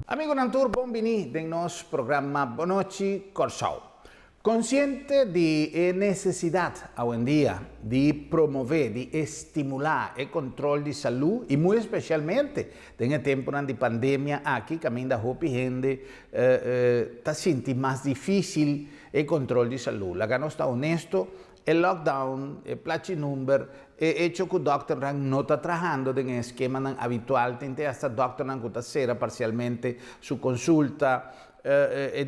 Amigo Nantur, benvenuti nel nostro programma Bonoci Corsau. Consciente de necessidade, hoje em dia, de promover, de estimular o controle de saúde e, muito especialmente, em tempo de pandemia, aqui, caminho da roupa e gente, está sentindo mais difícil o controle de saúde. Lá não está honesto, o lockdown, o plate number, e hecho que o doctor não está trabalhando em esquema habitual, tem essa doctor não está sera parcialmente sua consulta,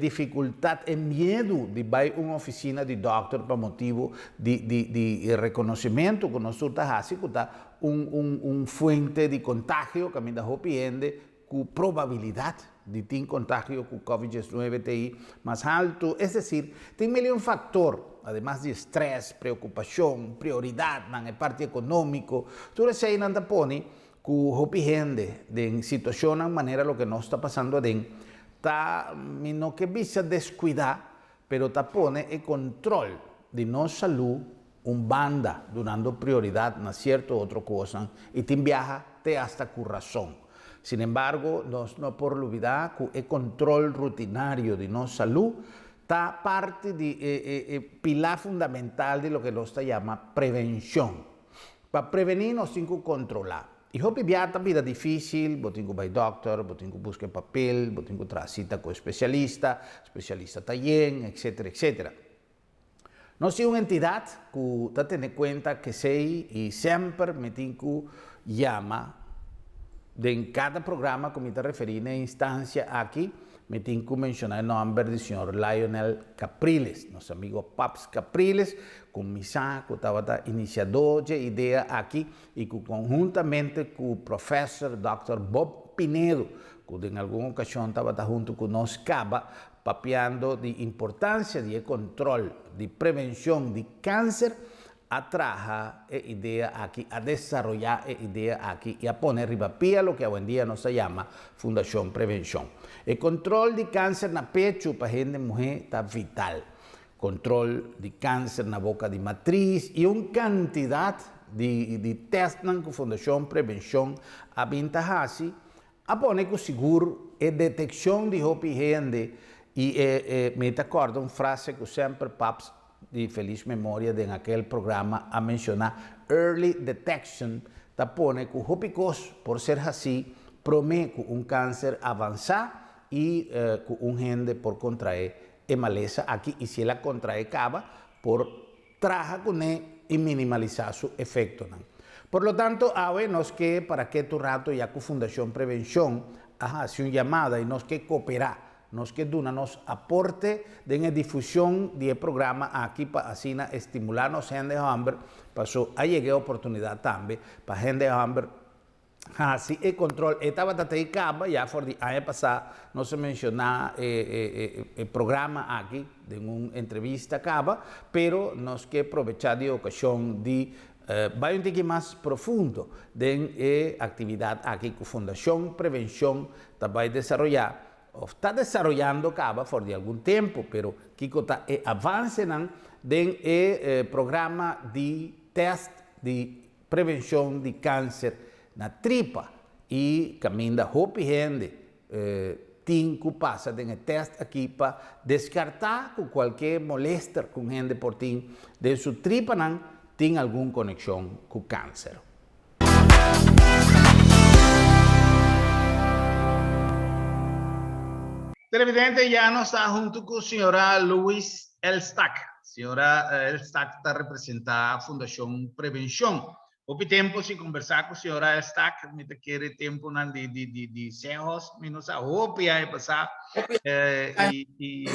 dificuldade e medo de ir a uma oficina de doctor por motivo de reconhecimento que nós estamos que está fuente de contágio que me dá arrepiende com probabilidade de ter contágio com COVID-19 TI mais alto, é decir, tem um fator, además de estresse, preocupação, prioridade na parte econômica, tudo isso aí não está põe que arrepiende de situação de maneira o que nós está passando dentro está no que visa descuidar, pero está pone el control de nossa saúde banda dando prioridade na certa outra coisa e tem viaja até hasta com razão. Sin embargo, nós não por olvidar que o controle rutinario de nossa saúde está parte de pilar fundamental de lo que nós chama prevenção. Para prevenir, nós temos que controlar. E hopi viata vida difícil, botinho vai doctor, botinho busca papel, botinho trasita com especialista está bien, etc, etc. Nós temos uma entidade que está tendo em conta que sei e sempre me tenho que chama em cada programa que me está referindo à instância aqui, me tenho que mencionar o nome do senhor Lionel Capriles, nosso amigo Paps Capriles, comissário que estava iniciador de ideia aqui e que conjuntamente com o professor Dr. Bob Pinedo, que em alguma ocasião estava junto conosco, papeando de importância de controle, de prevenção de câncer, a trabajar idea aquí, a desarrollar idea aquí y a poner ribapía lo que hoy en día no se llama Fundación Prevención. El control de cáncer na pecho para gente mujer está vital. Control de cáncer na boca de matriz y una cantidad de test que Fundación Prevención aventajasi a poner con seguro e detección de gente y me acordo una frase que siempre Paps de feliz memória de aquele programa a mencionar early detection, tá pone que o picos por ser assim promete um câncer avançar e com gente por contrair e maleza aqui e se ela contrair acaba por trabalhar com ele e minimalizar seu efeito. Por lo tanto, ahora nos que para que tu rato ya com Fundação Prevenção hace uma chamada e nos que cooperar nos que nos aporte de la difusión del programa aquí para así estimular a gente de hambre, pasó a llegar oportunidad también para gente de hambre. Así el control, estaba de caba, ya por el año pasado no se mencionaba el programa aquí de una entrevista caba, pero nos que aprovechar de ocasión de va un poco más profundo de actividad aquí con Fundación Prevención, también desarrollar está desarrollando caba por de algum tempo, pero Kiko está avançando em programa de teste de prevenção de câncer na tripa e caminho da roupa e gente tem que passar em teste aqui para descartar que qualquer moléstia com gente por ti de sua tripa não tem alguma conexão com câncer. Televidente, ya no está junto con señora Luis Elstack. Señora Elstack está representada a Fundación Prevención. Hoy tiempo si conversar con señora Elstack, me te quiere tiempo de sejos, menos a hopia de pasar y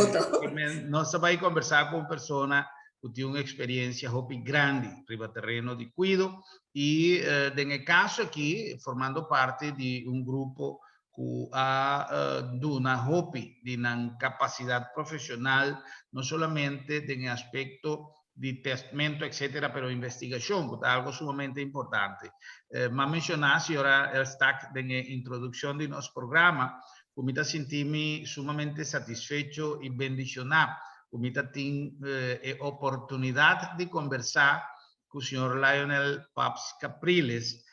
no se va a conversar con persona que tiene una experiencia hopi grande, riba terreno de cuido y en el caso aquí formando parte de un grupo que ha una hopi de una capacidad profesional, no solamente en el aspecto de testamiento, etcétera, pero investigación, que es algo sumamente importante. Me mencionaba, señora Elstack, en la introducción de nuestro programa, que me sentí sumamente satisfecho y bendicionado, que me tengo oportunidad de conversar con el señor Lionel Paps Capriles,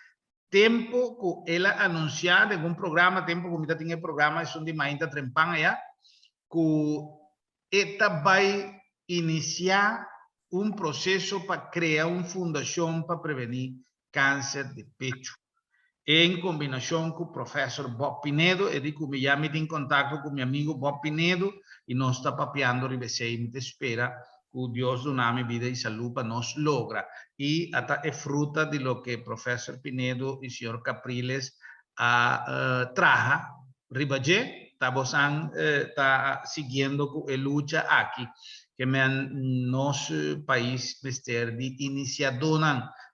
tempo que ela anunciar em um programa, tempo que tinha programa, isso de mainta trempang ya, que esta vai iniciar um processo para criar uma fundação para prevenir câncer de pecho. Em combinação com o professor Bob Pinedo, eu digo que já me tem contato com meu amigo Bob Pinedo e nós está papeando e me espera que Deus do nome, vida e saúde para nós logra. E até é fruta de lo que o professor Pinedo e o senhor Capriles traja, ribaje, está seguindo a luta aqui, que nosso país ser de iniciador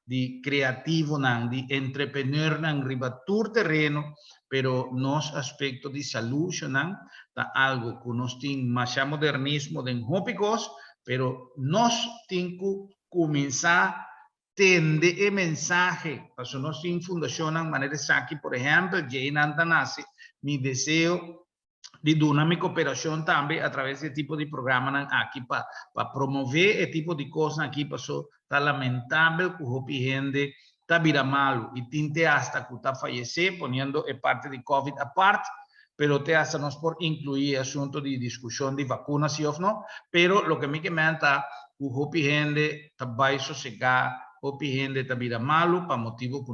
de criativo, de entrepreneur, ribatur terreno, pero nos aspecto de solution, tá algo que nós tem mais modernismo de hópicos, pero nós tem que começar a tender mensagem, para nós tem fundação de maneira aqui, por exemplo, Jane Antanasi, mi desejo de dar minha cooperação também através desse tipo de programa aqui para promover esse tipo de coisa aqui, passou tá lamentável que o gente tá vira malo e tinte hasta que tá falecer, ponendo a parte de COVID à parte, pero te hasta nós por incluir assunto de discussão de vacinas e não, pero lo que me comenta que o gente tá vai sossegar, o gente tá vira malo para motivo que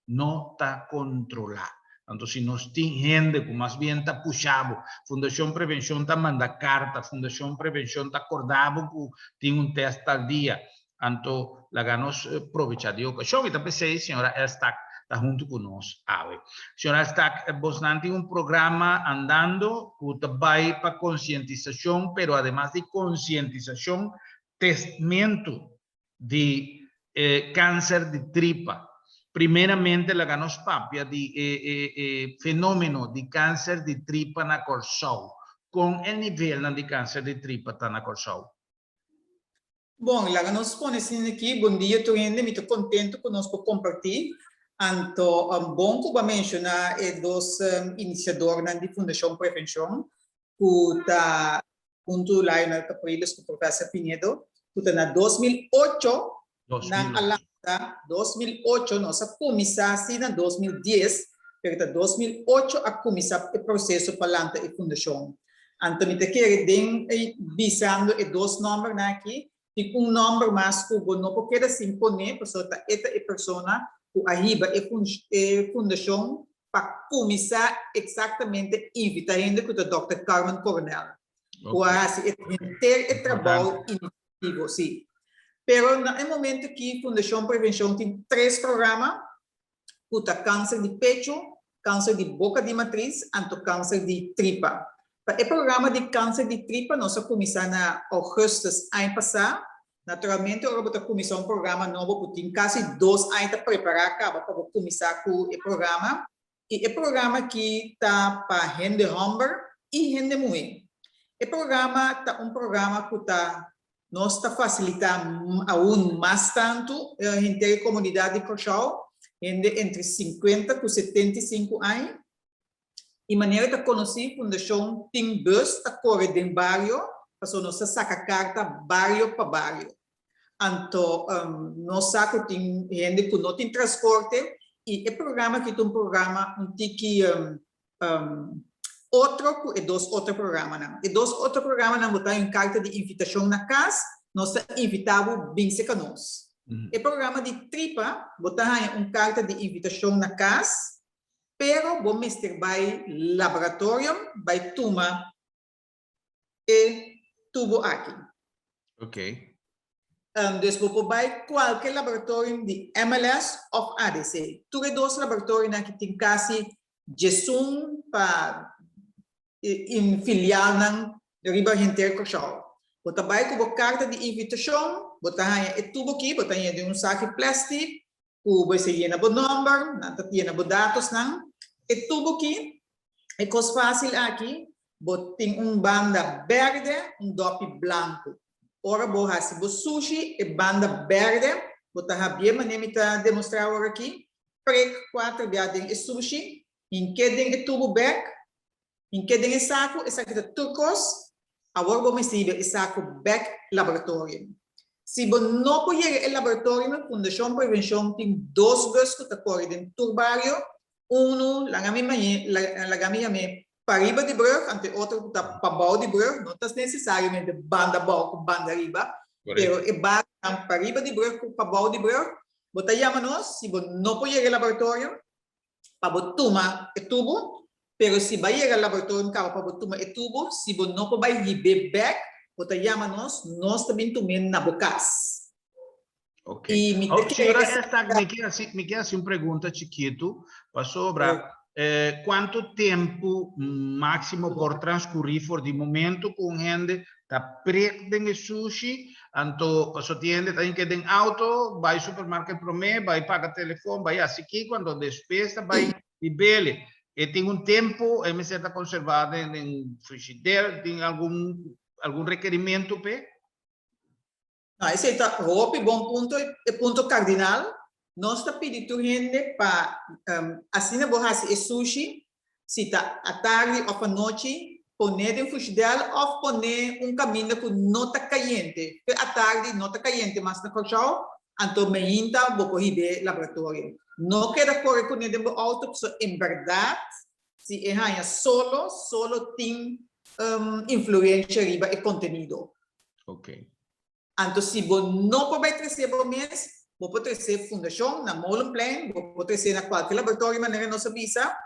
não tá controlado. Então, se nós temos gente que mais bem está puxado, Fundação Prevenção está mandando carta, Fundação Prevenção está acordado que tem teste tal dia. Então, lá nós aproveitar de ocasião e também sei, senhora Elstack está junto conosco. Senhora Elstack, você tem programa andando que vai para conscientização, pero además de conscientização, testamento de câncer de tripa. Primeiramente, la ganos papia de fenómeno de câncer de tripa na Corsau. Com o nível de câncer de tripa está na Corsau? Bom, lá nós ponemos aqui, bom dia, estou muito contente conosco compartilhar. Então, bom que eu mencionar dos iniciadores da Fundação Prevenção, que está junto lá na Capriles com o professor Pinedo, que está na 2008, na 2008, nossa começasse em 2010, porque em 2008 a começar o processo para lançar a fundação. Então, eu quero visando os dois números aqui, e número mais que eu não quero assim poner, porque esta é a pessoa que arriba a fundação para começar exatamente a invitar a gente com o Dr. Carmen Coronel. Okay. Ter o trabalho iniciativo, sim. Pero no momento que Fundação Prevenção tem 3 programas, puta câncer de pecho, câncer de boca de matriz e câncer de tripa. Para o programa de câncer de tripa, nós começamos na agosto ano passado. Naturalmente, agora começar programa novo, porque tem quase 2 anos para preparar para começar com o programa. E o programa que está para gente homem e gente mulher. O programa está programa que está nós está facilitando aún mais tanto a gente da comunidade de Corsau, entre 50 e 75 anos. E maneira de conhecer a Fundação tem bus, está correndo em bairro, para nós sacar carta bairro para bairro. Então, nós saco tem gente que não tem transporte, e o programa que tem programa, que outro e 2 outros programas. E 2 outros programas não botar em carta de invitação na casa, nós invitamos bem se conosco. O programa de tripa, botar em carta de invitação na casa, pero bom mestre vai laboratório, vai tomar e tubo aqui. Ok. Depois vai qualquer laboratório de MLS ou ADC. Tudo 2 laboratórios que tem quase gestão para em filial na Riba Inter Corsau. Você vai com a carta de invitação, você tem tudo aqui, você tem saco de plástico, você tem o número, você tem os dados, e tudo aqui, é coisa fácil aqui, você tem banda verde, dope branco. Ora, você tem sushi e banda verde, você tem maneira de demonstrar aqui, preto 4 de sushi, em que tem tubo back, em que tem saco de turcos, agora vamos receber o saco back laboratório. Se você não pode ir ao laboratório, a Fundação Prevenção tem 2 vezes que está correndo no barrio. La gami para riba de brug, ante outro está para baixo de brug, não está necessariamente banda baixo, banda riba, pero é para riba de brug, para baixo de brug. Você chama-nos, se você não pode ir ao laboratório, para você tomar o tubo, pero se vai ir ao laboratório, para você tomar o tubo, se você não pode ir back, você chama-nos, nós também tomamos na bocas. Ok. E Senhora, me queda assim uma pergunta chiquito, para sobrar. Quanto tempo máximo por transcorrer for de momento com gente está preto de sushi, então a sua tienda tem que ter auto, vai ao supermercado comer, vai pagar telefone, vai assim que quando despesa vai e bele. E tem tempo, é está conservado em frigideira, tem algum requerimento pe? Não, esse é um bom ponto, é ponto cardinal. Nós estamos pedindo gente para assim a borracha e sushi, se está à tarde ou à noite, poner em frigideira ou poner caminho que não está quente. À tarde não está quente, mas na colchão, então meinta vou correr laboratório. Não quero correr com ele no auto, em verdade, se é solo tem influência riba e conteúdo. Ok. Então, se você não pode trazer o mês, você pode trazer fundação, na Molen Plan, você pode trazer na qualquer laboratório, maneira nossa visa.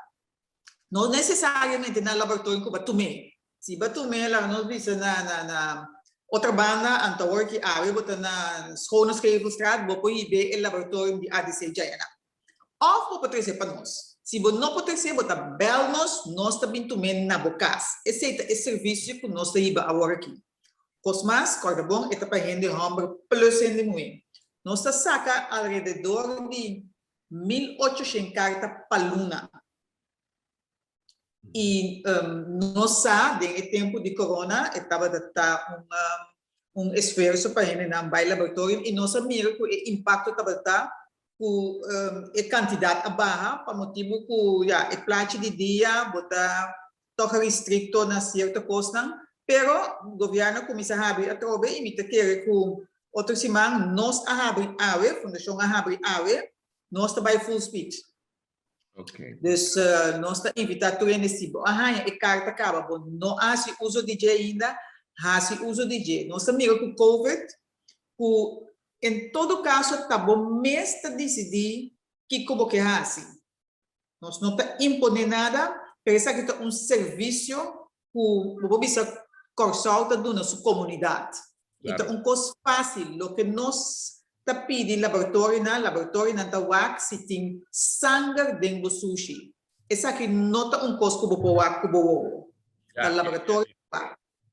Não necessariamente na laboratório que você tome. Se você tome, lá nós visa na outra banda, então, work area, você na Schone Schevelstraat, você pode ir ao laboratório de ADC Jayana. Ou você pode trazer para nós. Se você não pode trazer, você bel-nos, nós também tomamos na bocas. Esse é o serviço que nós temos agora aqui. Cosmas, corda bom, eta para rende hombre plus em muito. Nós saca alrededor de 1.800 cartas para luna. E nós sabemos, no tempo de corona, estava esforço para rende na laboratório e nós sabemos que o impacto estava com a quantidade baixa, para motivo que o plano de dia botar toca restrito na certa coisa. Pero o governo começa a abrir a trova e me quer com outra semana nós abrir a fundação abrir a nós trabalhamos full speed. Ok. Então nós está invitado a nesse e carta acaba não há se uso DJ ainda há se uso DJ nós também com COVID em todo caso tá bom mês tá decidir que como que há assim nós não tá impondo nada pensa que é serviço que vou bisa Corsal está dando na sua comunidade. Claro. Então, coisa fácil, o que nós está pedindo laboratório na Tawak, se tem sangue dentro do sushi. Essa aqui não é coisa que você pode no laboratório.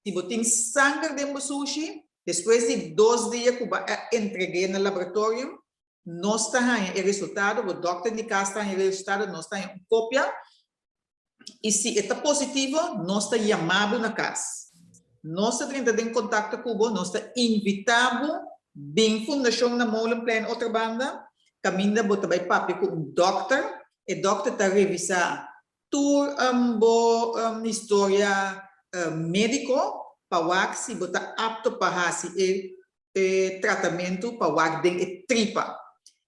Se você tem sangue dentro do sushi, depois de 2 dias que você entreguei no laboratório, nós temos o resultado, o doutor de casa tem o resultado, nós temos uma cópia. E se está positivo, nós estamos chamando na casa. Nós estamos em contato com você, nós estamos invitando bem fundação na Molen Plan, outra banda, caminha bota vai papo com doutor, e doutor está revisar tua história médico para se bota apto para fazer tratamento para den tripa.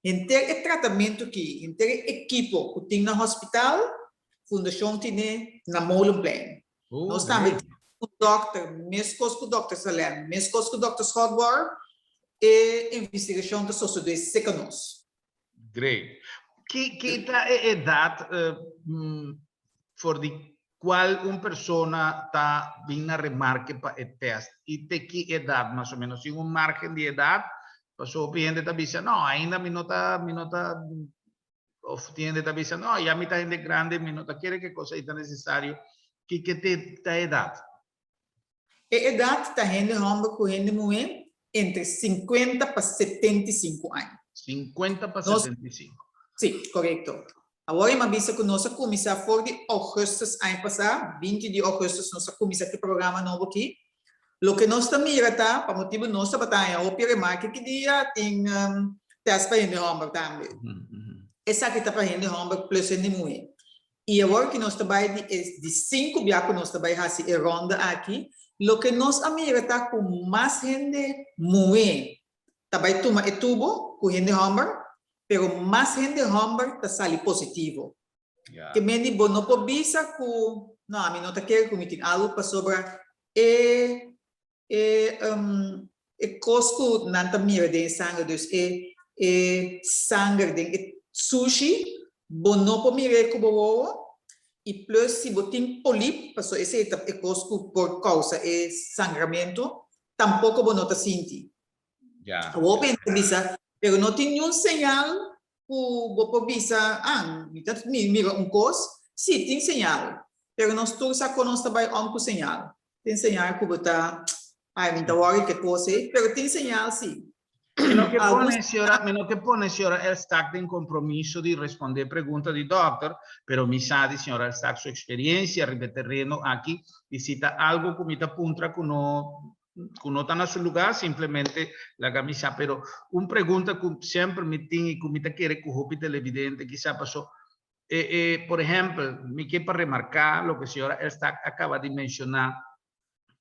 Entre tratamento que entre equipo que tem no hospital, fundação tem na Molen Plan. Nós estamos o doctor, mesmo com o Dr. Salem, mesmo com o Dr. Schodwar, e investigação da sociedade secanos. Great. Que a idade for de qual uma pessoa está vindo a remarque para o teste? E de que idade, mais ou menos? Se margem de idade, a pessoa cliente está dizendo, não, ainda me nota, o cliente está dizendo, não, já me está gente grande, me nota, quer que coisa é necessário, que te a idade? A idade está correndo muito entre 50 para 75 anos. 50 para 75. Sim, correto. Agora, eu avisa que nós começamos for de agosto ano passado, 20 de agosto, nós começamos o programa novo aqui. O que nós estamos mirando, para motivo nós estamos o remarque que dia tem teste para o Hamburg também. Essa aqui está para o Hamburg plus de muito. E agora que nós trabalhamos de 5 dias que nós trabalhamos a ronda aqui, o que nós miramos com mais gente muito Também toma e tubo, com gente hamburger, pero mais gente hamburger tá sali positivo. Yeah. Que mendi bom não pode visa com, não, a mim não tá querendo comitir algo para sobra e cosco não tá mira de sangue, dus sangue de sushi, bom não pode mirar com boa. E plus, se você tem polip, passou esse é cosco por causa é sangramento, tampouco você não está sentindo. Ya. Vou pensar, pero não tem nenhum sinal para visa, mira cos, sim, tem sinal, pero nós todos conhecemos também um sinal. Tem sinal que você me está worried que você, pero tem sinal, sim. Menos que pone, signora, el stack de compromisso di rispondere pregunta di doctor, pero mi sa di signora el stack su experiencia, ripeterreno aquí, y cita algo come ta puntra que no está en su lugar, simplemente la camisa, pero una pregunta que siempre me tiene y que me quiere que hopi televidente, quizá pasó, por ejemplo, me quiere para remarcar lo que signora el stack acaba de mencionar,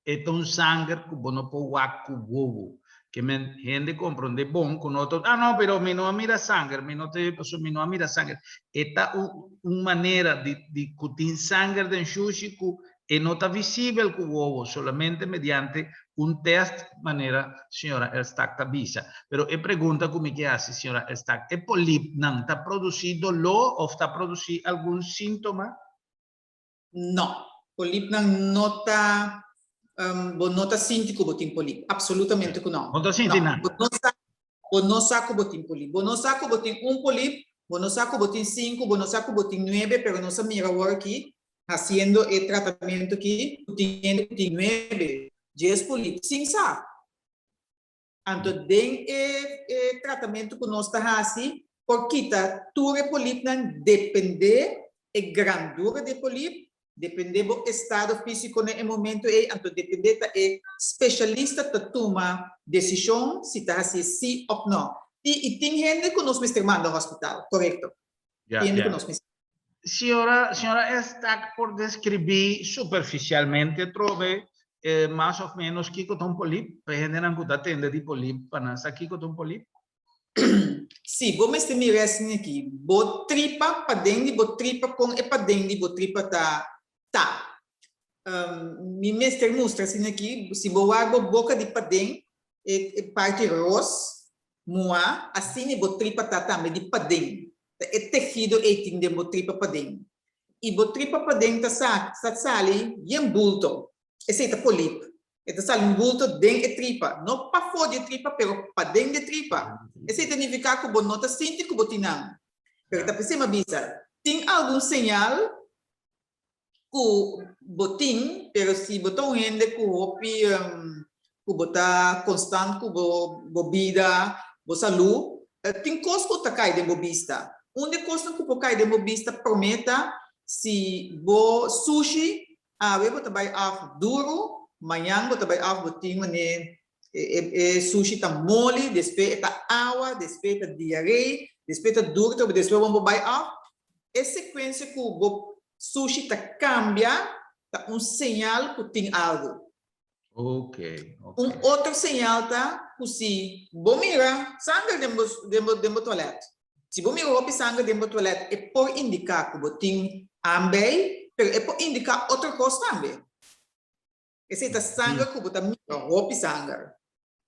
es un sangre que no puede guacu bobo. Que me gente comprende bom con otro, no, pero me no mira sangre, me no te pasó, me no mira sangre. Esta una manera de cutin sangre de sushi que no está visible con huevo, solamente mediante un test manera, signora, el stack avisa. Pero es pregunta como que hace, signora, el stack, ¿es polip no está producido lo o está producido algún síntoma? No, polip não está não está síntico botim polip, absolutamente que não. No está sintiendo nada. Não saco botim polip, não saco botim polip, não saco botim 5, não saco botim 9, pero não se mira agora aqui, haciendo el tratamento aqui, botim 9, 10 polip, sim saco. Então, den o tratamento que nós está fazendo, porque tudo polip não depende da grandura do polip, depende do estado físico no momento, então depende da especialista que toma decisão se está assim sim ou não. E tem gente que nós estamos no hospital, correto? Signora, está por describir superficialmente, trove más o menos que con un polip, generan que atende de polip, para aquí con un polip. Sim, vou me mirar assim aqui. Bo tripa para dentro, bo tripa com e para dentro, bo tripa tá. Me mestre mostra assim aqui, se bo água boca de para dentro, parte rosa, moa, assim bo tripa tá também de para dentro. É tecido e tem de bo tripa para dentro. E bo tripa para dentro tá sali, e bulto. Esse é polip. Esta sale um bulto dentro de tripa, não para fora de tripa, pero para dentro de tripa. Esse significa que o nota sente que o botinão. Pero tá pensando bisa, tem algum sinal que o botin, pero se botou gente que o botar constante, que o vida, o saúde, tem coisa que tá cai de bobista. Onde coisa que cai de bobista prometa se o sushi, we botar duro. Manhã você vai botar sushi tá mole, depois tá água, depois tá diarreia, depois tá duro, depois vamos vai a sequência que o sushi tá cambia, tá sinal que tem algo. Ok. Outro sinal tá que se você mira sangue dentro do toalete. Se você mira o sangue dentro do toalete, é por indicar que você tem hambre, mas é por indicar outra coisa também. Esse é sangue que você mira, roupa sangue.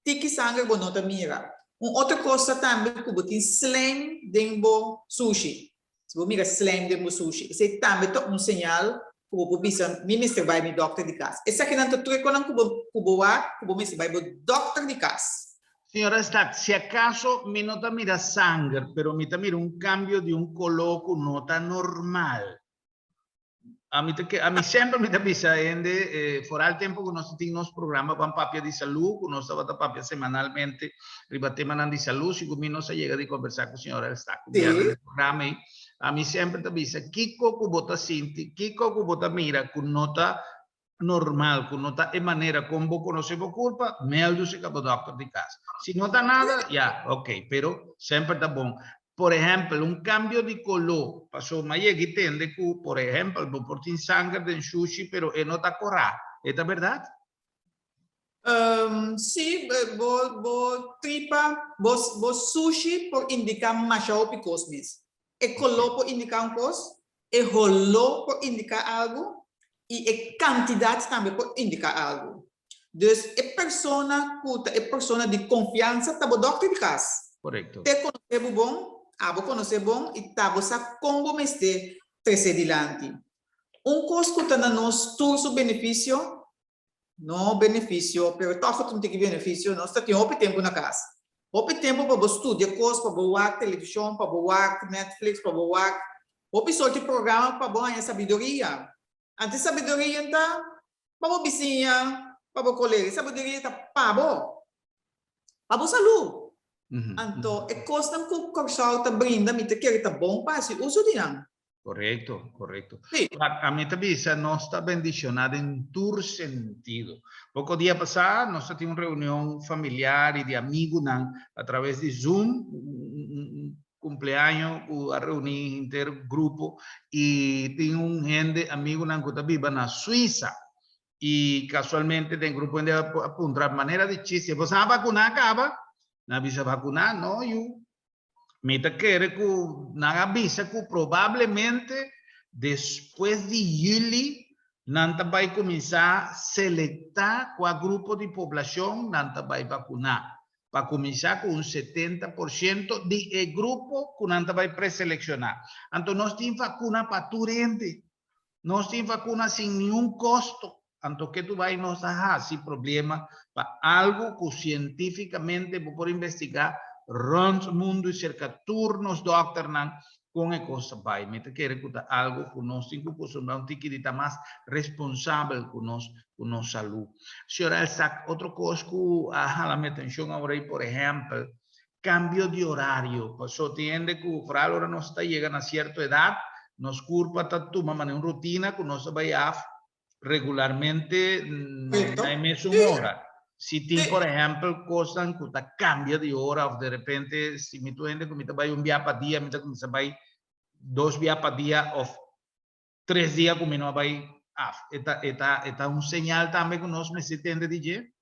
Tiki sangue você não mira. Outra coisa também que você tem slime dentro do sushi. Se você mira slime dentro do sushi, esse também é sinal que você precisa, me vai no doctor de casa. Esse aqui não é tudo que você vai no doctor de casa. Signora Stack, se acaso mi nota mira sangue, pero mi mira un cambio de un color que no está normal. A mí sempre me avisa, fora il tempo che noi temos programa com papia de saúde, que nós estamos papia semanalmente, ribatemos de saúde, se comigo não se chega de conversar com a senhora, está com o programa aí, a mim sempre te avisa, Kiko que bota sinti, Kiko que bota mira, com nota normal, com nota de maneira como conhecemos culpa, meldo-se com o doctor de casa. Se não está nada, já, ok, pero sempre está bom. Por ejemplo, un cambio de color. Pasó Mayegi tende que, por ejemplo, vos portin sangre de sushi, pero no está corra. ¿Es verdad? Sim, bo tripa, bo sushi por indicar machao picosmis. E colou por indicar um cos, e rolou por indicar algo, e a quantidade também por indicar algo. Dus é persona de confiança, tá bom, doctor de casa. Correcto. Te conhece bom, abo conhece bom, e tá bom, sa como me este trece dilante. Cos que tá na nos tudo benefício, no benefício, pero todo tem que benefício, nós tá tem tempo na casa. Tempo para estudar coisas, para boar televisão, para boar Netflix, para boar, sorte programa para boar a sabedoria. Antes sabedoria então, para vizinha, para colega, sabedoria tá para saúde. Então, é coisa que o Corsal tá brinda, me te quer tá bom para se uso de não. Correcto, correcto. Sí. A mí también no está bendicionada en tu sentido. Poco día pasado, nos tuvimos una reunión familiar y de amigos a través de Zoom, un cumpleaños, a reunir intergrupo y tengo un gente amigo que vive en Suiza y casualmente el grupo de apuntar manera de chiste, pues a vacunar acaba, na visa vacunar, no, yo me quiere que na avisa que probablemente después de julho nanta vai começar a selectar qual grupo de população nanta vai vacunar. Para começar com 70% de grupo que nanta vai pré-selecionar. Então, nós temos vacuna para todo gente. Nós temos vacuna sem nenhum custo. Então, que tu vai nos dar esse problema para algo que cientificamente por investigar rond o mundo e cerca turnos doctor com a coisa vai. Me te quer que algo que nós temos que ser um tique de estar mais responsável com nossa saúde. Senhora Elsa, outra coisa que me atenção agora aí, por exemplo, cambio de horário. Passou entende que o fral hora nós está chegando a certa idade, nos culpa tá tomando uma rotina que nós vai regularmente na mesma hora. Si tem, por ejemplo, cosas que cambia de hora, o de repente, si me tu gente que me vai viaje para día, me vai 2 viajes para día, o 3 días que me no vai Esta un señal también que nos necesitamos de DJ?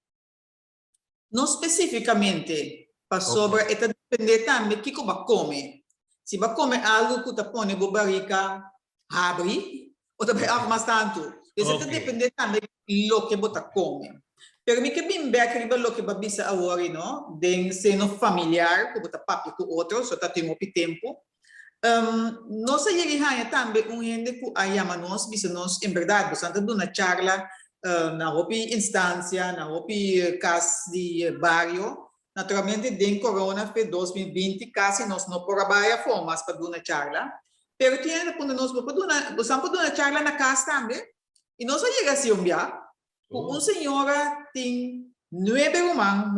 No especificamente, para sobre, esta depende também que vai comer. Se vai comer algo que tá põe na barriga, abre, ou também mais tanto. Isso depende também do que você come. Pero mi que bem bem que lo que babisa agora, no, den seno familiar, como tá papi com outro, só tá tem tempo. Nossa yerihanha também gente que ayama nós, bisa nós, em verdade, bastante de uma charla na hopi instância, na hopi casa de barrio. Naturalmente, den corona foi 2020, quase nós não trabalha formas para uma charla. Pero tinha quando nós vamos para uma charla na casa também, e nós chegamos assim uma senhora tem 9 romãs,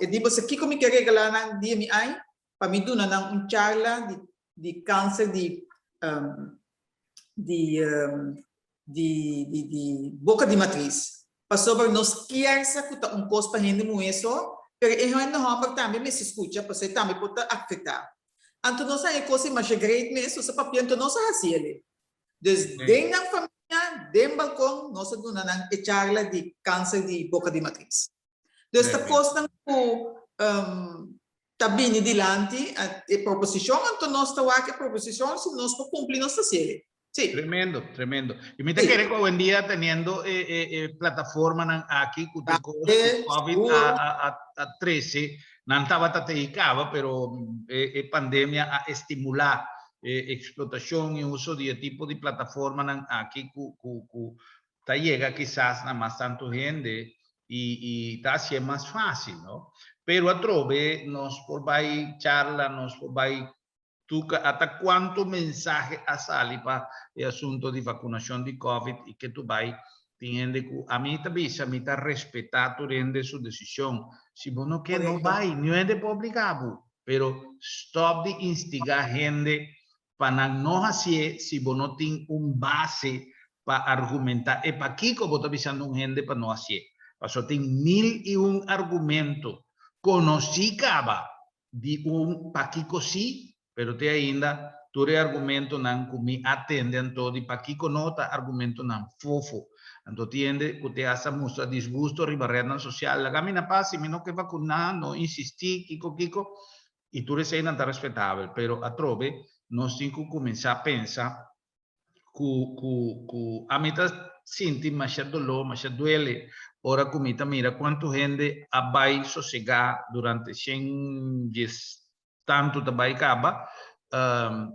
e digo, se aqui como que regalar na dia me ai, para me dar uma charla de câncer de boca de matriz. Para sobre nós queremos que um coisa para gente muito isso, mas eu não também me se escuta, porque também pode afetar. Então nós aí coisa mais grande mesmo, se papel então nós assim. Desde a família dem balcão, nós temos uma charla de câncer de boca de matriz. Desta coisa está bem adiante a proposição, então nós estamos aqui a proposição, se nós cumprir nossa série. Sí. Tremendo, tremendo. Y me te quiere que hoy en día teniendo plataforma aquí, COVID a 13, no estaba dedicada, pero pandemia a estimular explotación y uso de tipo de plataforma aquí que llega quizás a más tanto gente y está así más fácil, ¿no? Pero a trove nos por charla, nos por hasta cuánto mensaje a salir para el asunto de vacunación de COVID y que tú vas teniendo que a mí también a mí está respetado su decisión. Si vos no quieres, no vas, no es de obligado, pero stop de instigar gente para no hacer si vos no tienes un base para argumentar. Es para aquí como está avisando gente para no hacer. Pasó, tiene 1001 argumentos. Conocí caba de un paquico sí, pero te ainda todo argumento não comi atende então de para que conota argumento não fofo. Então tiende que te hace mostrar disgusto riba rede social. La camina passa, me não que vacunar, não insistir, kiko, e tu sei não está respeitável. Pero a trove, nós temos que começar a pensar que a mim sinto mais dolor, mais duele. Ora comita mira quanto gente vai sossegar durante 100 dias, tanto também acaba,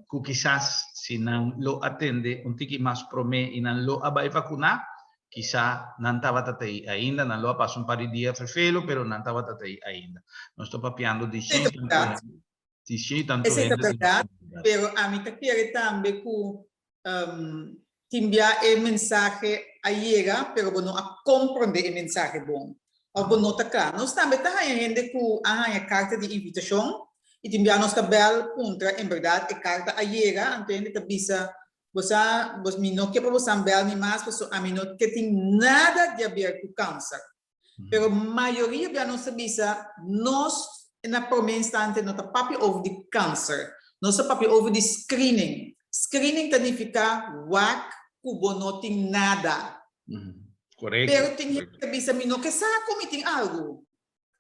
que quizás se não lo atende, tiki mais promete e não lo vai vacunar, quizá não estava aí ainda, não lo passou par de dias fefelo, pero não estava aí ainda. Nós estamos papiando de 100 tanto Essa é a gente. verdade, pero a mim quero também que enviar a mensagem a chega, pero não a compreender a mensagem bom. Ou não está claro. Nós também está gente que a carta de invitação e enviar nos tabela contra, em verdade, a carta a chega, entende? Tabisa, você não quer para você bel nem mais, a mim não que tem nada de a ver com câncer. Pero a maioria já não sabe nós na primeira instante não está papi over de câncer, não está papi over de screening. Screening significa WAC, cubo não tem nada. Correto. Pero tem gente que bisa mim não que sabe como tem algo.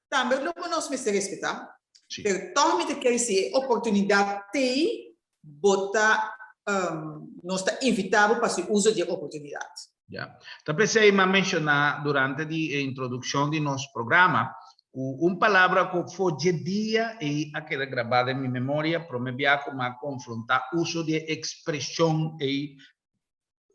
Também não nós me se respeitar. Pero também te quer dizer oportunidade tem botar não está invitável para se uso de oportunidade. Yeah. Também sei mencionar durante a introdução de nosso programa palavra que foi dia e aquela gravada em minha memória, para me ver como confrontar o uso de expressão e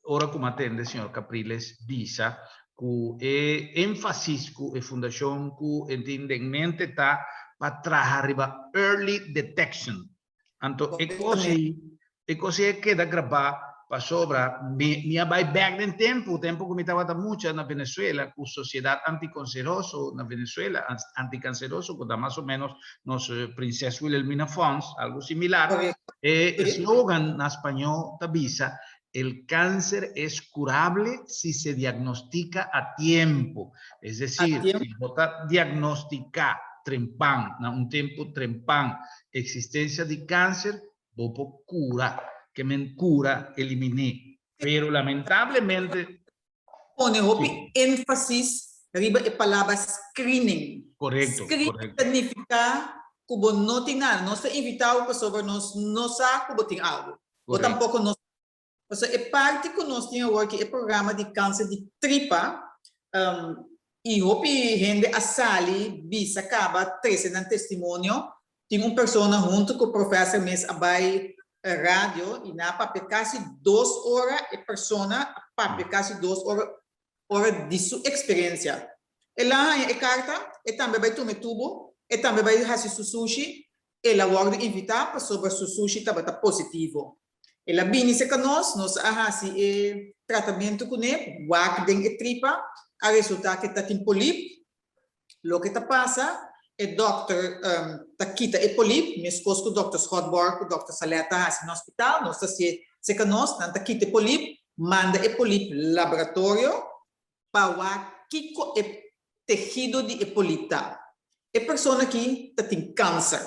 ora como atende o senhor Capriles Bisa, que é ênfase que a fundação que entendimento está para trabalhar early detection. Então, é coisa que queda gravar para sobra, minha vai back no tempo que me estava muito na Venezuela, com sociedade anticanceroso na Venezuela, anticanceroso, que dá mais ou menos nosso Princesa Wilhelmina Fons, algo similar. E o slogan na espanhol da Visa, el cáncer es curable si se diagnostica a tiempo. Es decir, si vota diagnosticar trempán, un tiempo trempán, existencia de cáncer, vos cura, que me cura, eliminé. Pero lamentablemente... Pone énfasis arriba la palabra screening. Correcto, screening correcto. significa que no tiene nada, no está invitado para no sabe que tiene algo. O tampoco no. O sea, é parte que nós temos aqui o programa de câncer de tripa e hopi gente a sali bisa acaba treze no testemunho tem uma pessoa junto com o professor mes abai rádio e na papel quase 2 horas a pessoa papel quase 2 horas de sua experiência ela é carta e também vai tomar tubo e também vai fazer sushi ela vai invitar para sobre sushi estava positivo. Ela vem se conosco, nós fazemos tratamento com ele, WAC dentro da tripa, a resultado que está em polipo, o que está passa, o doutor está quita o polipo, me escoço com o doutor Schottborg, o doutor Saleta, no hospital, nós se conosco, está quita o polipo, manda o polipo laboratório, para WAC, que o tecido de polipo está. A pessoa aqui está em câncer.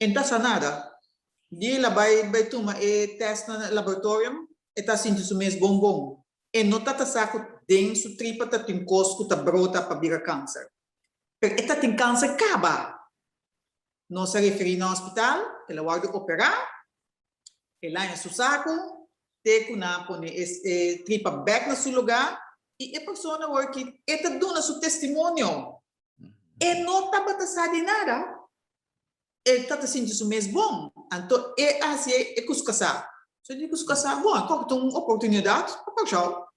Então, não nada. Dia lá vai tomar teste no laboratório, está sentindo o mesmo bombom. E não está saco dentro da tripa, está tem cosco, está brota para virar câncer. Mas está tem câncer, acaba. Não se refere no hospital, ela vai operar, ela em seu saco, tem que pôr a tripa back no seu lugar, e a pessoa vai que está dando seu testemunho. E não está batendo de nada. Ele está sentindo mesmo bom, então é assim é cuscasar. Se ele cuscasar, bom, qual é uma oportunidade para tchau.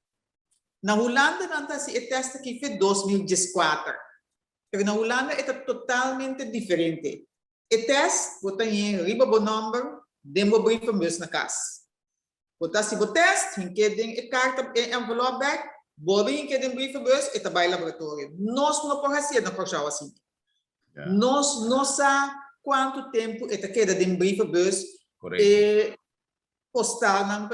Na Holanda não está assim, o teste que foi 2014, mas na Holanda é totalmente diferente. O teste, você tem riba bom número, demo brief mesmo na casa. Você se o teste, em que tem carta envelope back, bobe em que tem brief mesmo, e trabalha laboratório. Nós não podemos fazer na tchau assim. Nós não sabemos quanto tempo esta queda de brief bus e postal na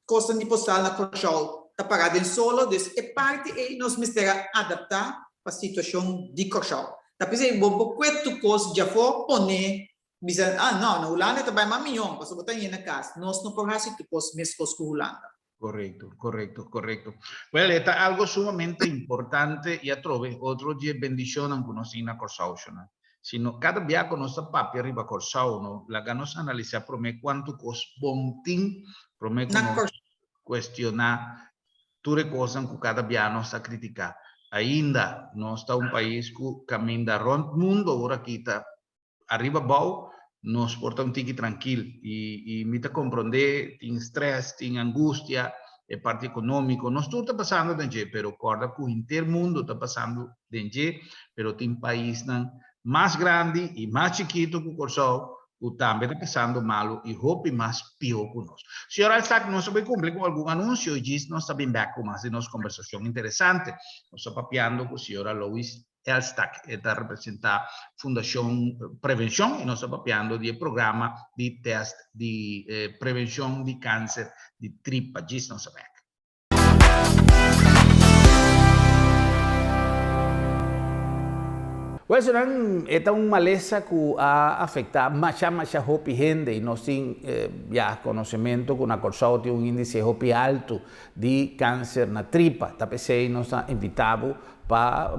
costa de postal na Corchol está parada em solo, então é parte e nós precisamos adaptar para a situação de Corchol. Tá pensando bom quanto coisa já foi poner Bisan, não, na Holanda também é milhão, para botar aí na casa. Nós não podemos fazer depois mesmo com Holanda. Correcto, correcto, correcto. Well, está algo sumamente importante y a trove, otro día bendición aunque no sea una cosa, ¿no? Sino cada día con nuestra papi arriba corsao, ¿no? La ganos analizar por mí cuánto cos bontín, por mí cuestionar tutte cose que cada día nos está criticar. Ainda no está un país que camina rond mundo ahora aquí está arriba bau nos porta un tiki tranquilo y me te comprende, tiene estrés, tiene angustia, es parte económico, no está pasando de pero recuerda que el mundo está pasando de pero tiene un país más grande y más chiquito que Corsao, que también está pasando malo y hope más peor que nosotros. Señora Alzac, no se puede cumplir con algún anuncio y nos está bien back con más de una conversación interesante. Nos está papeando con la señora Lois Elstak, esta representa Fundación Prevención y nos está papeando del programa de test de prevención de cáncer de tripa. Gis nos está back. Well, esta una maleza que ha afectado más gente y no sin ya conocimiento que una corsao tiene un índice alto de cáncer na tripa. Tapecei nos ha invitado para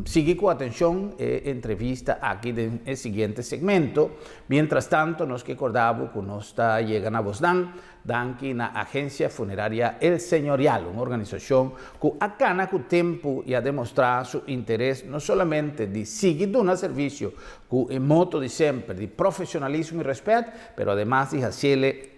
seguir con atención entrevista aquí en el siguiente segmento. Mientras tanto, nos recordamos que nos está llegando a Bosdan, aquí en la Agencia Funeraria El Señorial, una organización que acá con tiempo y ha demostrado su interés no solamente de seguir dando un servicio con el moto de siempre, de profesionalismo y respeto, pero además de hacerle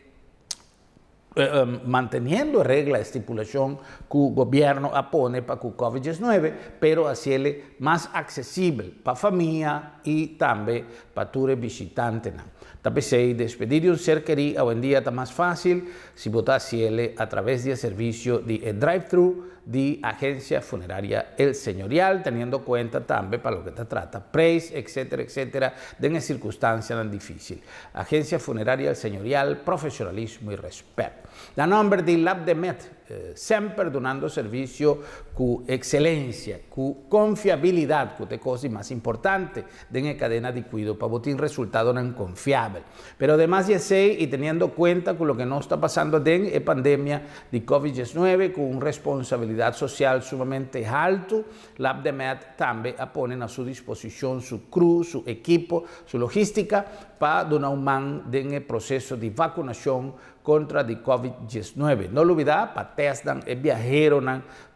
manteniendo regla, estipulación que el gobierno pone para el COVID-19, pero hacerle más accesible para la familia y también para los visitantes. También despedir de un ser querido hoy en día está más fácil si votas hacerle a través del servicio de drive-thru de Agencia Funeraria El Señorial, teniendo cuenta también para lo que te trata, precio, etcétera, etcétera, de una circunstancia tan difícil. Agencia Funeraria El Señorial, profesionalismo y respeto. La nombre de LabDemet, siempre donando servicio con excelencia, con confiabilidad, que es cosa más importante de una cadena de cuidado para botar un resultado no confiable. Pero además de eso, y teniendo cuenta con lo que nos está pasando en la pandemia de COVID-19, con una responsabilidad social sumamente alto, LabDemet también pone a su disposición su crew, su equipo, su logística para donar un man en el proceso de vacunación contra el COVID-19. No olvidar, para testar el viajero,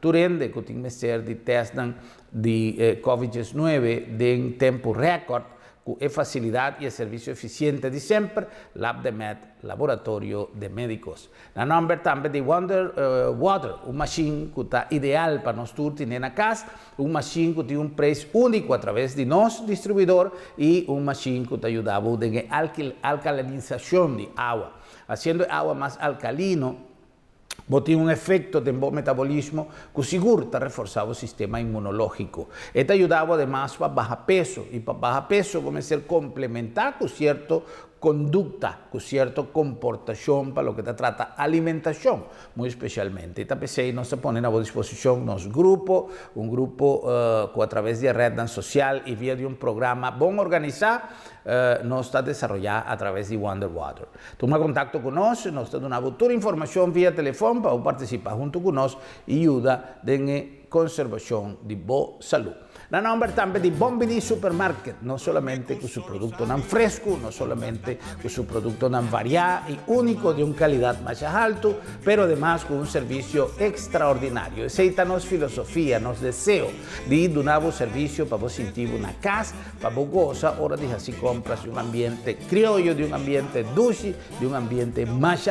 durante que tiene que ser de testar de COVID-19 en tiempo récord, con facilidad y el servicio eficiente de siempre, LabDemet, Laboratorio de Médicos. La nombre también de Wonder Water, una machine que está ideal para nosotros tener en la casa, una machine que tiene un precio único a través de nuestro distribuidor y una machine que te ayuda a la alcalinización de agua, haciendo el agua más alcalino. Tiene un efecto de metabolismo que seguro está reforzado el sistema inmunológico. Esto ayudaba además para bajar peso y para bajar peso como ser complementar con cierta conducta, con cierta comportación para lo que te trata alimentación, muy especialmente. Esta PC nos pone a disposición nuestro grupo, un grupo que a través de red social y vía de un programa bien organizado, nos está desarrollado a través de Wonder Water. Toma contacto con nosotros, nos está dando toda la información vía teléfono para participar junto con nosotros y ayuda en la conservación de buena salud. La nombre también de Bombini Supermarket, no solamente con su producto tan fresco, no solamente con su producto tan variado y único de una calidad más alta, pero además con un servicio extraordinario. Esa es nuestra filosofía, nuestro deseo de dar un servicio para vos sentir una casa, para vos gozar, ahora de así compras de un ambiente criollo, de un ambiente dulce, de un ambiente más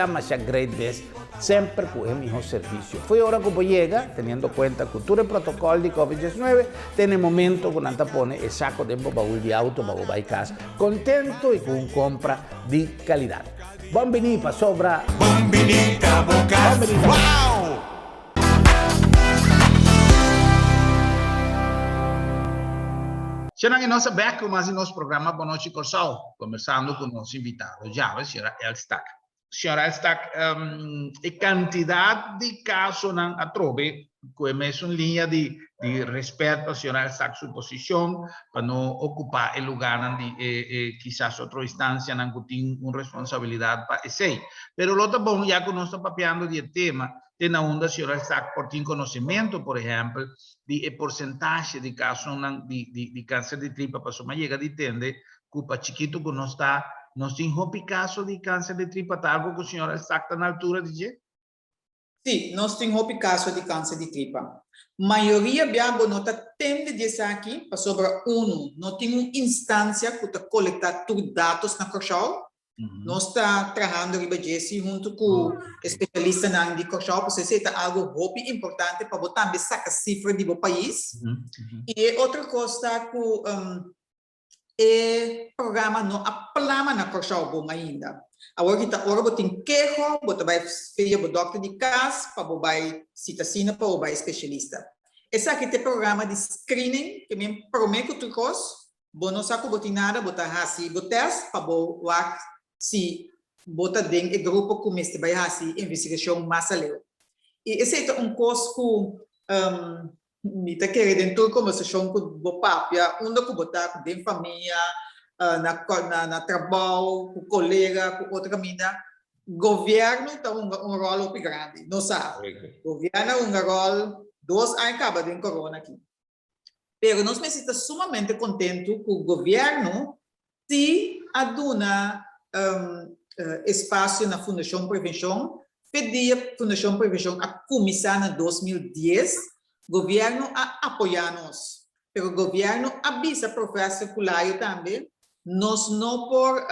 great best, siempre con el mismo servicio. Fue ahora como llega, teniendo cuenta que todo el protocolo de COVID-19, tenemos momento con pone el saco de baúl de auto, baúl de casa, contento y con compra de calidad. Bombini para sobra. Bombinita Bocas. ¡Wow! Será que nós back mais em nosso programa Boa Noite Corsao, conversando com nossos invitados. Já, a senhora Elstak. senhora está a quantidade de casos não atrove, que é mesmo linha de respeito a senhora está sua posição para não ocupar o lugar de quizás outra instância não que tem uma responsabilidade para esse. Pero lo bom já que nós estamos papeando de tema tem na onda a senhora está por ter conhecimento, por exemplo, de porcentagem de casos de câncer de tripa para sua chega de entender que para chiquito que não está nós temos caso de câncer de tripa, tá algo que a senhora está na altura de dizer? Sim, nós temos caso de câncer de tripa. Maioria biabo nota tende de dizer aqui, para sobre não tem uma instância que está coletar tudo dados na Corchal. Nós está trabalhando junto com especialistas na de Corchal, porque isso é algo muito importante para botar a cifra do país. E outra coisa que o programa não aplama na Corchal bom ainda. Agora você tem queijo, você vai fazer o doctor de casa, para você citacina, para você especialista. Esse aqui tem programa de screening, que me promete que você não sabe que você nada, você faz o teste, para você se você tem o grupo que você vai fazer investigação mais além. E esse é coisa que mita querer dentro da conversação com o papia, onde que botar com a família, na trabalho, com colega, com outra mina. Governo tem um rol muito grande, não sabe? Governo tem um rol, 2 anos acaba de corona aqui. Pero nós estamos sumamente contentes que o governo se aduna espaço na Fundação Prevenção, pedia a Fundação Prevenção a começar em 2010. O governo a apoiar-nos, mas o governo avisa para o professor secundário também, nós não por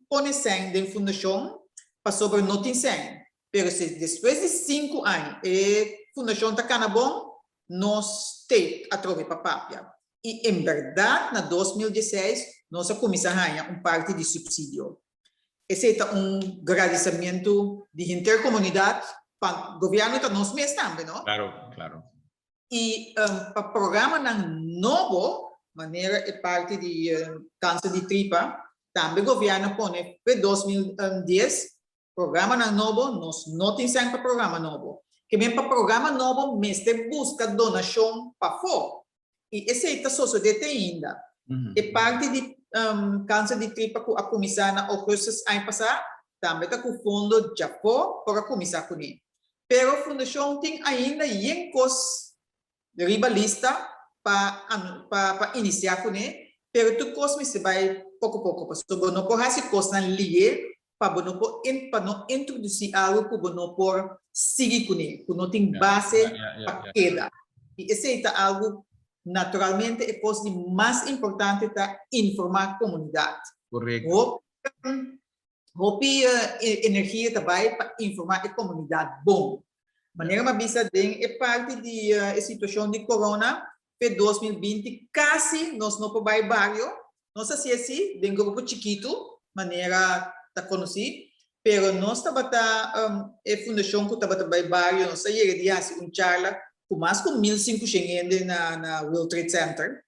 pôr sem da fundação, para sobre não tem sem. Mas depois de 5 anos, a fundação está cana bom, nós temos a trove para papia. E, em verdade, na 2016, nós começamos a ganhar parte de subsídio. Esse é agradecimento de intercomunidade, para o governo está nós mesmos também, não? Claro. E para o programa novo, maneira é parte de câncer de tripa, também o governo põe para 2010, programa novo, nós não temos para o programa novo. Que mesmo para o programa novo, nós busca donação para fora. E esse é o sociedade ainda. É parte de câncer de tripa que a comissão na agosto ano passado, também está com o fundo Japão para começar com ele. Pero a fundação tem ainda coisas ribalista para iniciar com ele, pero tu coisa se vai pouco a pouco, porque não pode fazer coisa ligar para não introduzir algo que não pode seguir com ele, que não tem base para queda. E esse é algo naturalmente é coisa mais importante para informar a comunidade. Correto. Hopi energia também para informar a comunidade bom. Maneira uma vista é parte da situação de corona, para 2020, quase nós não podemos bairro, nós assim, de um grupo chiquito, maneira está conhecido, pero nós estamos a fundação que estamos a bairro, nós estamos a charla com mais de 1.500 na World Trade Center.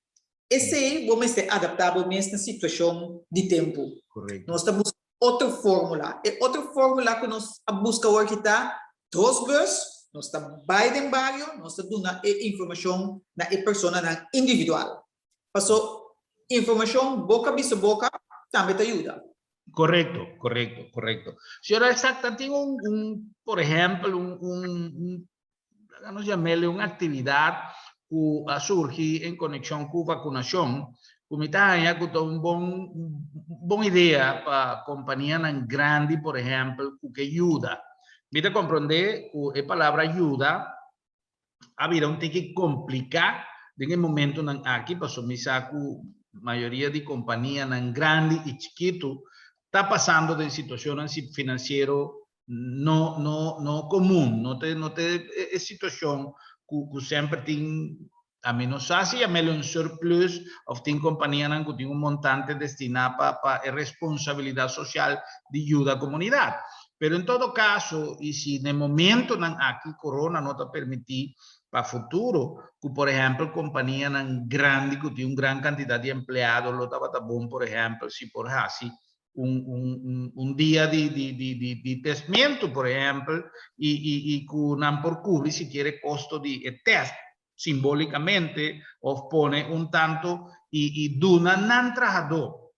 Esse aí, vamos ser adaptável mesmo na situação de tempo. Correto. Nós estamos outra fórmula. E outra fórmula que nós buscamos aqui está 2 vezes. Nós estamos em bairro, nós estamos dando informação na pessoa individual. Passou informação boca a boca, também te ajuda. Correto. Senhora, exacta, tem por exemplo, vamos llamarle uma atividade que surge em conexão com vacunação. Como está que tem uma boa ideia para a companhia grande, por exemplo, que ajuda. Viste compreender que a palavra ajuda a vida tem que complicar em momento aqui para somar que a maioria de companhias grande e chiquito está passando de situação financeira não comum, não tem situação que sempre tem a menos assim, a menos surplus, ou tem companhia que tem montante destinado para a responsabilidade social de ajuda à comunidade. Pero em todo caso, e se no momento aqui corona não está permitir para o futuro, que por exemplo, companhia grande que tem uma grande quantidade de empregados, lo estava bom, por exemplo, se por assim, un día de testamiento, por ejemplo, y que por cubrir si quiere costo de test simbólicamente, o pone un tanto y duna nan trabajador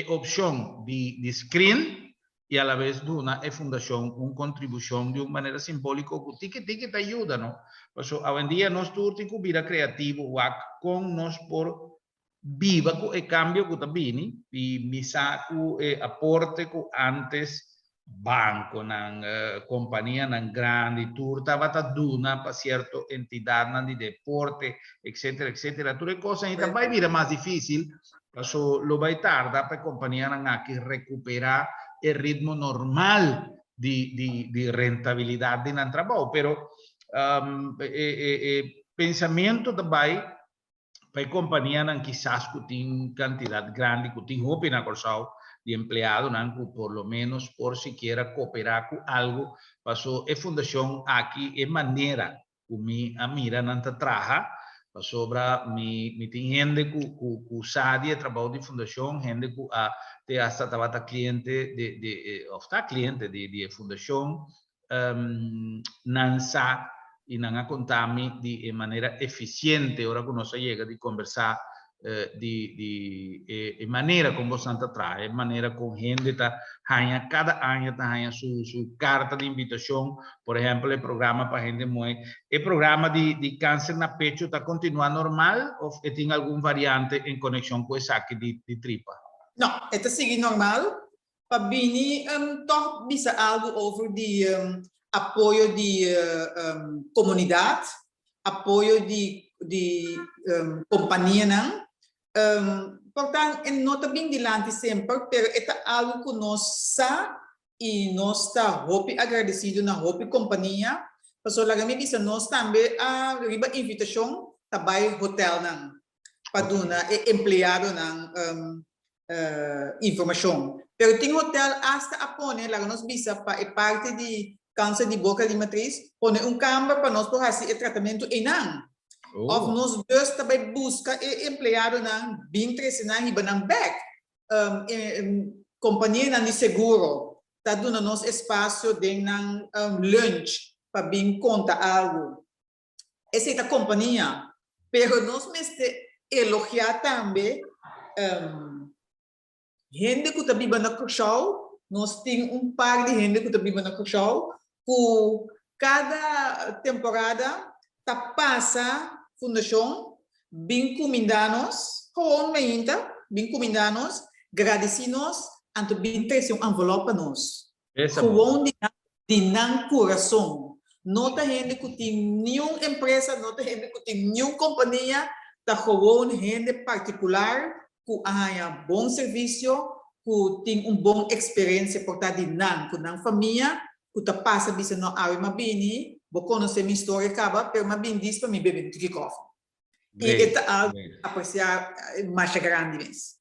opción de screen y a la vez duna fundación una contribución de una manera simbólica que te ayuda, ¿no? Pues hoy en día nos turco vida creativo con nos por viva con el cambio que también y misa aporte que antes banco nan compañía nan grande turta bata duna para cierta entidad nan de deporte etcétera etcétera tutte cose y también vida más difícil eso lo va a tardar para compañía nan aquí recuperar el ritmo normal de rentabilidad de nan trabajo pero pensamiento también para compañía nan quizás que tiene cantidad grande que tiene opina corsao de empleado, ¿no? Por lo menos por siquiera cooperar con algo, pasó es fundación aquí es manera que mi amira nanta traja, pasó mi gente que sabe trabajo de fundación, gente que te hasta tabata cliente de fundación, nansa y nanga contami de manera eficiente, ahora que nos llega de conversar de manera como Santa trae, manera con gente cada año está su carta de invitación, por ejemplo, el programa para gente muy, el programa de cáncer na pecho está continuando normal o tiene algún variante en conexión con esa de tripa? No, esto sigue normal. Para Bini, toch bisa algo over de apoio de comunidad, apoio de companhia, não? Portanto, não está bem dilante sempre, pero é algo que nós sabemos e nós está muito agradecido na companhia. Porque lá me disse nós também a invitação também hotel não para dar empregado não informação. Pero tem hotel hasta a pone lá nós bisa para parte de câncer de boca de matriz, pone câmara para nós fazer o tratamento e não. Of nós dois também busca empregado na bintres na iba ng back companhia de seguro tá dando nos espaço de ng lunch para bem conta algo essa é a companhia pero nós mestre elogiar também gente que tá viva na show nós tem par de gente que tá viva na show que cada temporada tá passa fundação, bem comandanos, com ainda, bem comandanos, agradecidos, anto bem ter um envelope nos. Com de não coração. Não tem gente que tem nenhuma empresa, não tem gente que tem nenhuma companhia, tá com gente particular que há bom serviço, que tem bom experiência por estar de não, com não família, que tá passa bisa no awe mabini. Vou conhecer minha história, acaba, mas me bem diz para me beber de coffee. E é algo apreciar mais grande mesmo.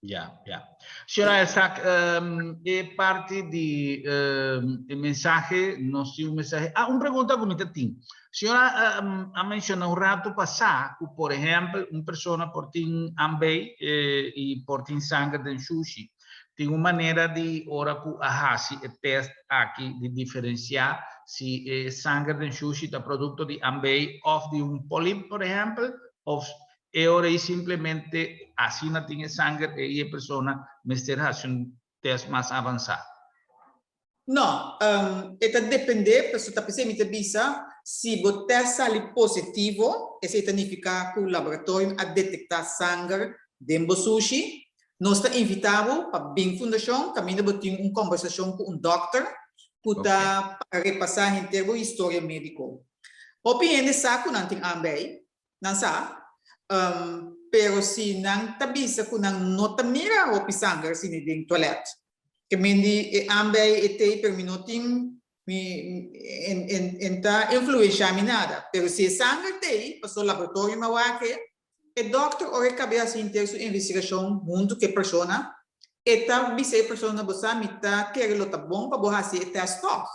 Ya. Senhora Isaac, é parte de mensagem, nós temos mensagem. Uma pergunta que me tem. Senhora, a mencionado um rato passado, que, por exemplo, uma pessoa por ter Ambei e por ter sangue de sushi, tem uma maneira de, ora que a teste aqui, de diferenciar se sangue de sushi é produto de Ambei ou de pólipo, por exemplo, ou ora simplesmente assim não tem sangue e a pessoa mestre faz teste mais avançado. Não, depende, a pessoa está pensando que bisa se o teste sai positivo, isso significa que o laboratório a detectar sangue de sushi. Nós estamos invitados para a fundação, também temos uma conversação com doutor, que está para repassar em termos de história médica. O PN sabe que não tem Ambei, não sabe, pero se não tabisa que não está mira o sangue se não tem toalete. Que mendi Ambei ete perminotim enta influencia nada, pero se sangue tem, passou laboratório mawake. O doctor ora cabeça inteira sua investigação junto com a pessoa e tá bisa a pessoa bosa mita quer lo tá bom para boa se teste stock.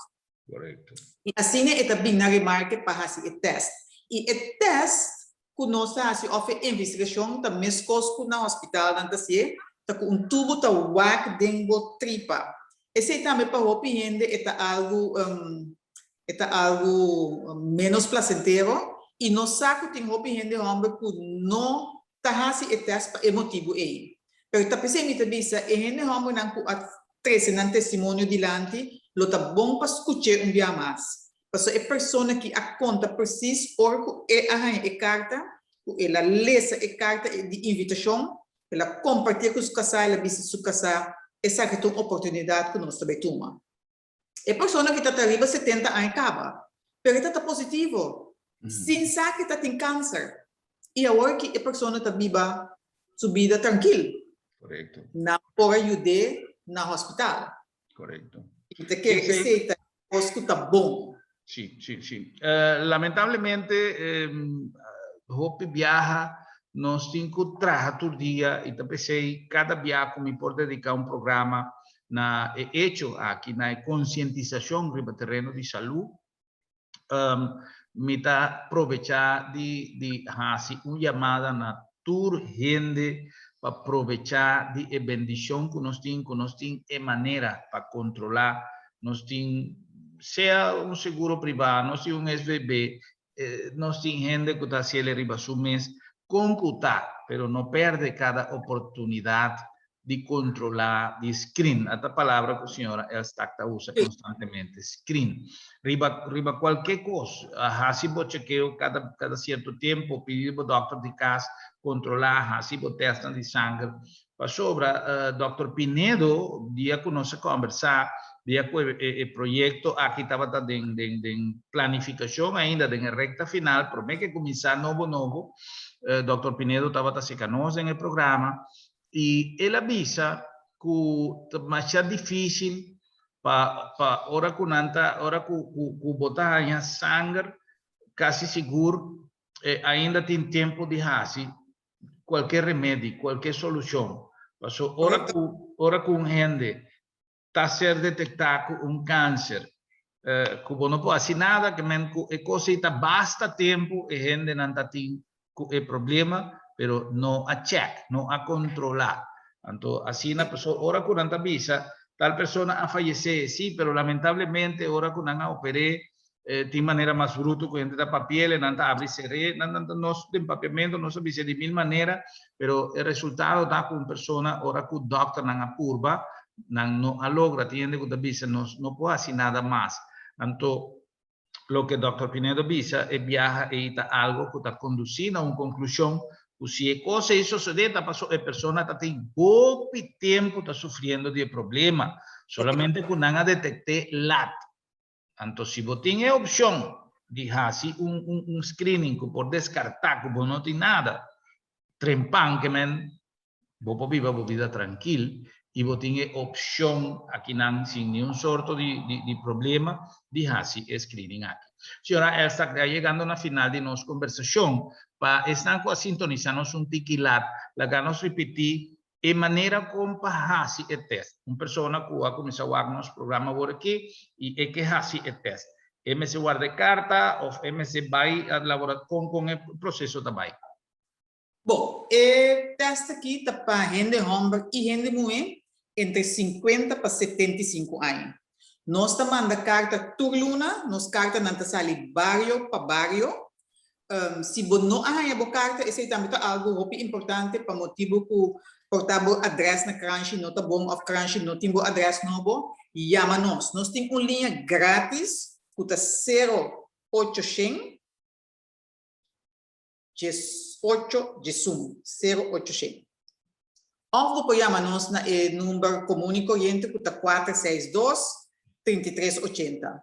Correto. E assim é tá bem na remarque para fazer o teste. E o teste que nós fazemos a investigação tá mescos com na hospital não tá se tá com tubo tá wak dengo tripa. Esse também para o gente é algo menos placentero e no saco tem roupa gente homem que não tá assim é motivo aí. Pero tá pensando que bisa e gente homem não com a três nan testemunho dilante, lo tá bom para escutar dia mais. Porque é pessoa que a conta precisa or é a carta, ela lê a carta de invitação, ela compartilha com os casais, ela bisa su casa, essa que tem oportunidade que nós também toma. É pessoa que está arriba 70 anos acaba, pero está positivo, sem saber que está tem câncer. E agora que a pessoa está viva, sua vida tranquila. Correcto. Não pode ajudar no hospital. Correcto. Então, que receita, o está bom. Sí, sí, sí. Lamentablemente, Hope viaja, nos cinco traja todo dia e pensei cada viaje me pode dedicar um programa na hecho aqui na conscientização no terreno de saúde. Me tá aproveitar de fazer uma chamada na tour gente para aproveitar de bendição que nós temos é maneira para controlar, nós temos seja um seguro privado, nós temos um SVB, nós temos gente que está se ele arriba su mês, computar, pero não perde cada oportunidade de controlar, de screen, esta palavra que a senhora Elstacta usa constantemente, screen, riba qualquer coisa, assim você chequeio cada certo tempo, pedir para o doctor de casa controlar, assim você testa de sangue, para sobre Dr. Pinedo, dia que nós conversar, dia que o projeto aqui estava em planificação ainda, em recta final, promete que começar novo, Dr. Pinedo estava se conosco no programa, e ele avisa que mais é difícil para hora que botar sangue, quase seguro, ainda tem tempo de fazer qualquer remédio, qualquer solução. Passou hora que um gente está sendo detectado câncer, que não pode fazer nada, que coisa basta tempo e gente não tem problema, pero no a check, no a controlar. Então, assim, na pessoa, hora que não avisa, tal pessoa a falecer, sim, pero lamentablemente, hora que não a operei, tem maneira mais bruta que a gente dá papel, não está abre seré, não tem papiamento, não sabe se de mil maneiras, pero o resultado dá com pessoa, hora que o doctor não apurba, não a logra, tem que avisa, não pode fazer nada mais. Então, o que o Dr. Pinedo avisa é viaja e está algo que está conduzindo a uma conclusão. Se a coisa isso sucede, a pessoa está tem pouco tempo está sofrendo de problema, solamente que não a detecte lá. Então, se você tem a opção de fazer screening que por descartar que não tem nada, trempan que você pode viver a vida tranquila e você tem a opção aqui não sem nenhum sorto de problema de fazer screening aqui. Senhora, está chegando na final de nossa conversação. Para estar sintonizando um tiquilat, lá vamos repetir a maneira como fazer o teste. Uma pessoa que vai começar a nosso programa por aqui e é que faz o teste. MC guarda carta ou MC vai a laboratório com o processo também. Bom, o teste aqui está para gente homem e gente mulher entre 50 para 75 anos. Nós estamos mandando carta turluna, nós carta não está saindo barrio para barrio. Se você não arranha a carta, esse é também algo importante para motivo que portar adresse na Crunchy, não está bom of Crunchy, não tem adresse novo, chama nós. Nós temos uma linha grátis, que está 0800 18 de Zoom, 0800. Ou você chama nós na número comum e corrente, que está 462-3380.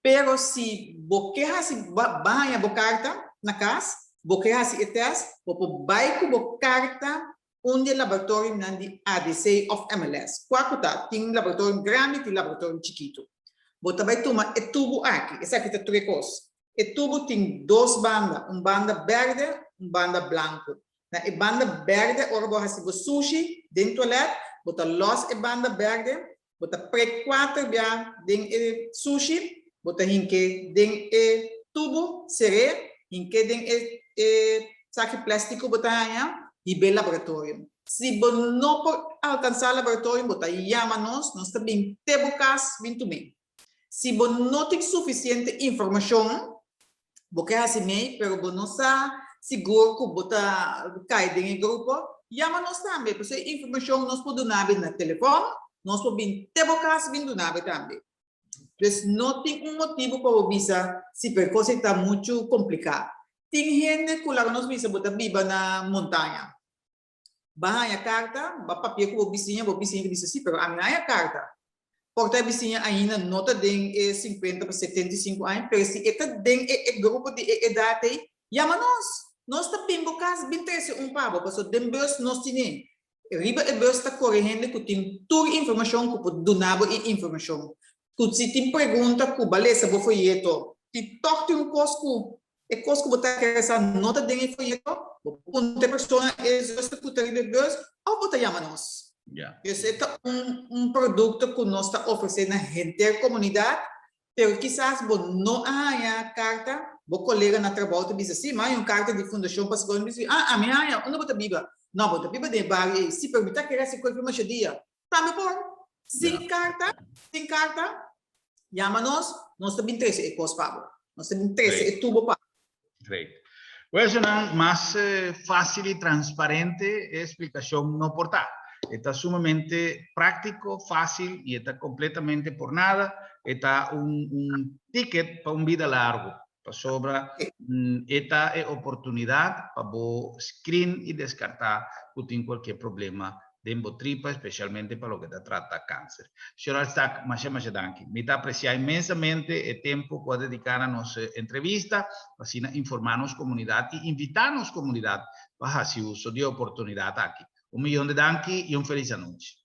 Pero se você vai a carta na casa, você faz o teste, você vai com a carta onde o laboratório de ADC of MLS. Qual tem um laboratório grande e um laboratório chiquito. Você vai tomar o tubo aqui, essa aqui é três coisas. O tubo tem duas bandas, uma banda verde e uma banda branca. Na banda verde, ora você faz sushi dentro do toalete, você los a banda verde, você pre 4 dias dentro do sushi, você hinke dentro do tubo, seré, hinke dentro do saco plástico, você e bem laboratório. Se você não alcançar o laboratório, bota chama-nos, nós também temos caso, vim também. Se você não tem suficiente informação, você é assim mesmo, mas você não está seguro que você cai dentro do grupo, chama-nos também, porque a informação nós podemos dar no telefone, nós podemos ter caso, vim dar também. Então, não tem motivo para avisar se a coisa está muito complicada. Tem gente que lá nós visa botar viva na montanha. Bahaya a carta, ba papel que o vizinho que diz assim, pero a minha carta. Porque a vizinha ainda nota tem 50 para 75 anos, pero se esta tem grupo de idade, chama nós. Nós também bocas bem interesse pavo, porque den bus nós temos. Riba e bus está correndo que tem toda informação que pode donar informação. Que se tem pergunta que beleza vou foi isso, se toque cosco que botar essa nota de folheto, uma pessoa é justa que tem de bus, ou botar chama-nos. Esse é produto que nós está oferecendo na gente comunidade, pero quizás não há a carta, o colega na trabalho te diz assim, mas carta de fundação para segundo diz, a minha há, onde botar biba? Não, botar biba de barrio, se permitir que esse coisa mais dia. Também por sem carta, chama-nos, nós também interesse é cospavo. Nós também interesse é tubo para. Great. Pues una más fácil y transparente explicación no portal. Está sumamente práctico, fácil y está completamente por nada. Está un ticket para un vida largo. Para sobra esta oportunidad para vos screen y descartar que tiene cualquier problema de embotripa, especialmente para lo que te trata cáncer. Senhor Alstac, mas danke. Me está apreciar inmensamente el tiempo que dedicar a nuestra entrevista, para informarnos comunidad y invitarnos comunidad para hacer uso de oportunidad aquí. Un millón de danke y un feliz noche.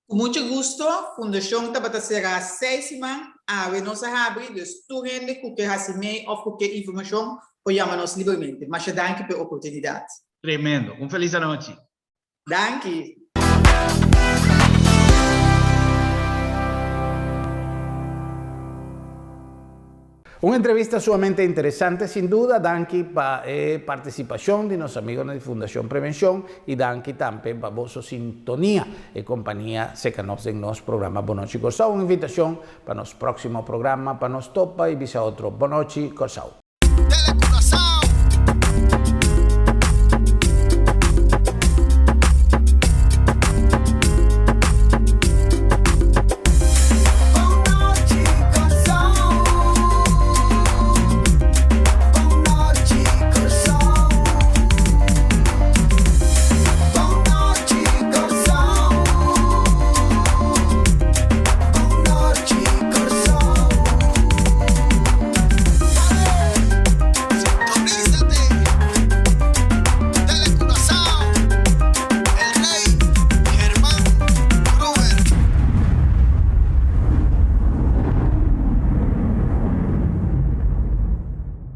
Com muito gosto, Fundação Tabata será 6 semanas, a nossa abre, dus toegende, que hace mee of qualquer informação, ou chama-nos livremente. Mas danke pela oportunidade. Tremendo. Un feliz noche. Danke. Una entrevista sumamente interesante, sin duda, danke para participación de nuestros amigos de Fundación Prevención y danke también para vuestra sintonía y compañía secanos en nuestro programa Bonochi Corsao. Una invitación para nuestro próximo programa, para nos topa y visa otro Bonochi Corsao.